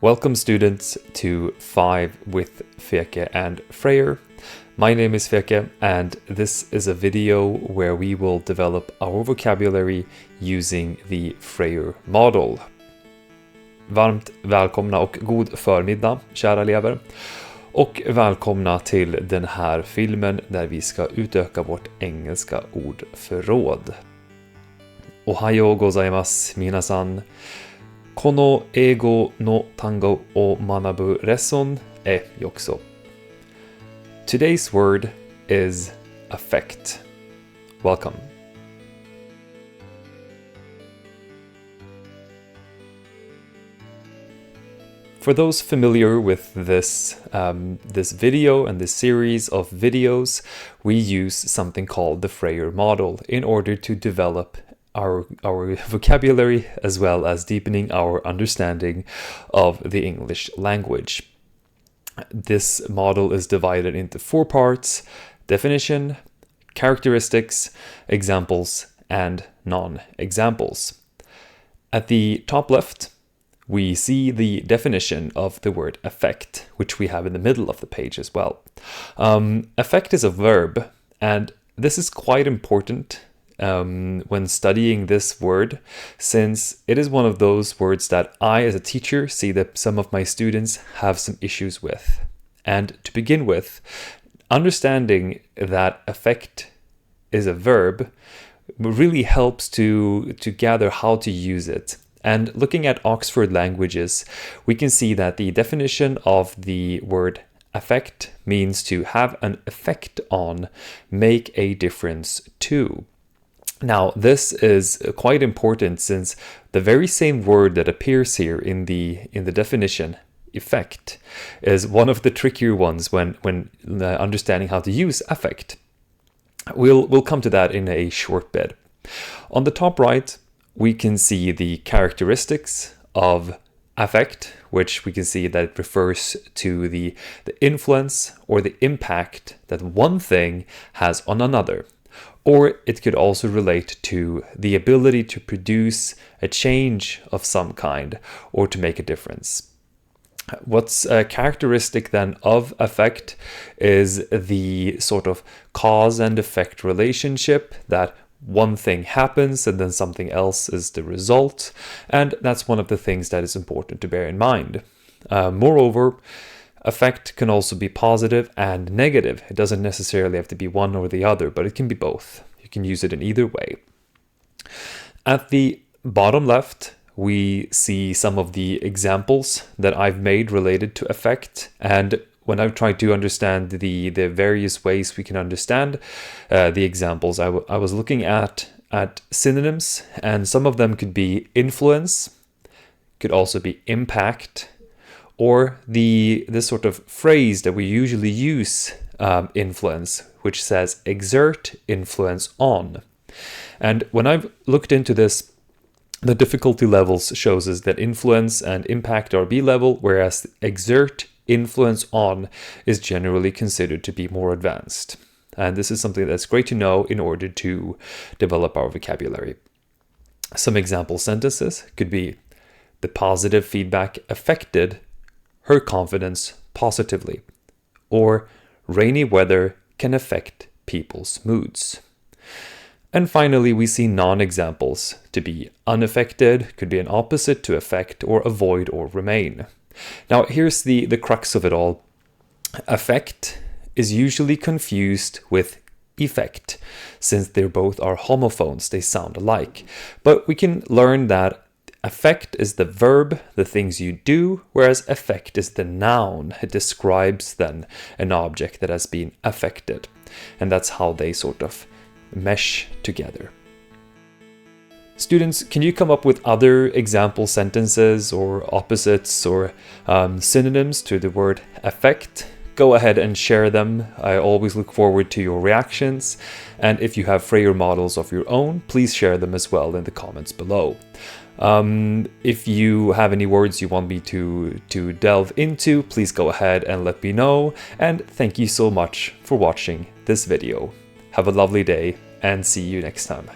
Welcome students to 5 with Feke and Frayer. My name is Feke and this is a video where we will develop our vocabulary using the Frayer Model. Varmt välkomna och god förmiddag, kära elever. Och välkomna till den här filmen där vi ska utöka vårt engelska ordförråd. おはようございますみなさん。この英語の単語を学ぶレッスンへようこそ。Today's word is affect. Welcome. For those familiar with this video and this series of videos, we use something called the Frayer Model in order to develop our vocabulary as well as deepening our understanding of the English language. This model is divided into 4 parts: definition, characteristics, examples, and non-examples. At the top left, we see the definition of the word affect, which we have in the middle of the page as well. Affect is a verb, and this is quite important when studying this word, since it is one of those words that I, as a teacher, see that some of my students have some issues with. And to begin with, understanding that affect is a verb really helps to gather how to use it. And looking at Oxford languages, we can see that the definition of the word affect means to have an effect on, make a difference to. Now, this is quite important since the very same word that appears here in the definition, effect, is one of the trickier ones when understanding how to use affect. We'll come to that in a short bit. On the top right, we can see the characteristics of affect, which we can see that it refers to the influence or the impact that one thing has on another. Or it could also relate to the ability to produce a change of some kind or to make a difference. What's characteristic then of affect is the sort of cause and effect relationship that one thing happens and then something else is the result. And that's one of the things that is important to bear in mind. Moreover, affect can also be positive and negative. It doesn't necessarily have to be one or the other, but it can be both. You can use it in either way. At the bottom left, we see some of the examples that I've made related to affect. And when I've tried to understand the various ways we can understand the examples, I was looking at synonyms, and some of them could be influence, could also be impact, or the sort of phrase that we usually use, influence, which says exert influence on. And when I've looked into this, the difficulty levels shows us that influence and impact are B level, whereas exert influence on is generally considered to be more advanced. And this is something that's great to know in order to develop our vocabulary. Some example sentences could be: the positive feedback affected her confidence positively, or rainy weather can affect people's moods. And finally, we see non-examples to be unaffected, could be an opposite to affect, or avoid or remain. Now, here's the crux of it all. Affect is usually confused with effect, since they both are homophones, they sound alike. But we can learn that affect is the verb, the things you do, whereas effect is the noun. It describes then an object that has been affected. And that's how they sort of mesh together. Students, can you come up with other example sentences or opposites or synonyms to the word affect? Go ahead and share them. I always look forward to your reactions. And if you have Frayer models of your own, please share them as well in the comments below. If you have any words you want me to delve into, please go ahead and let me know. And thank you so much for watching this video. Have a lovely day and see you next time.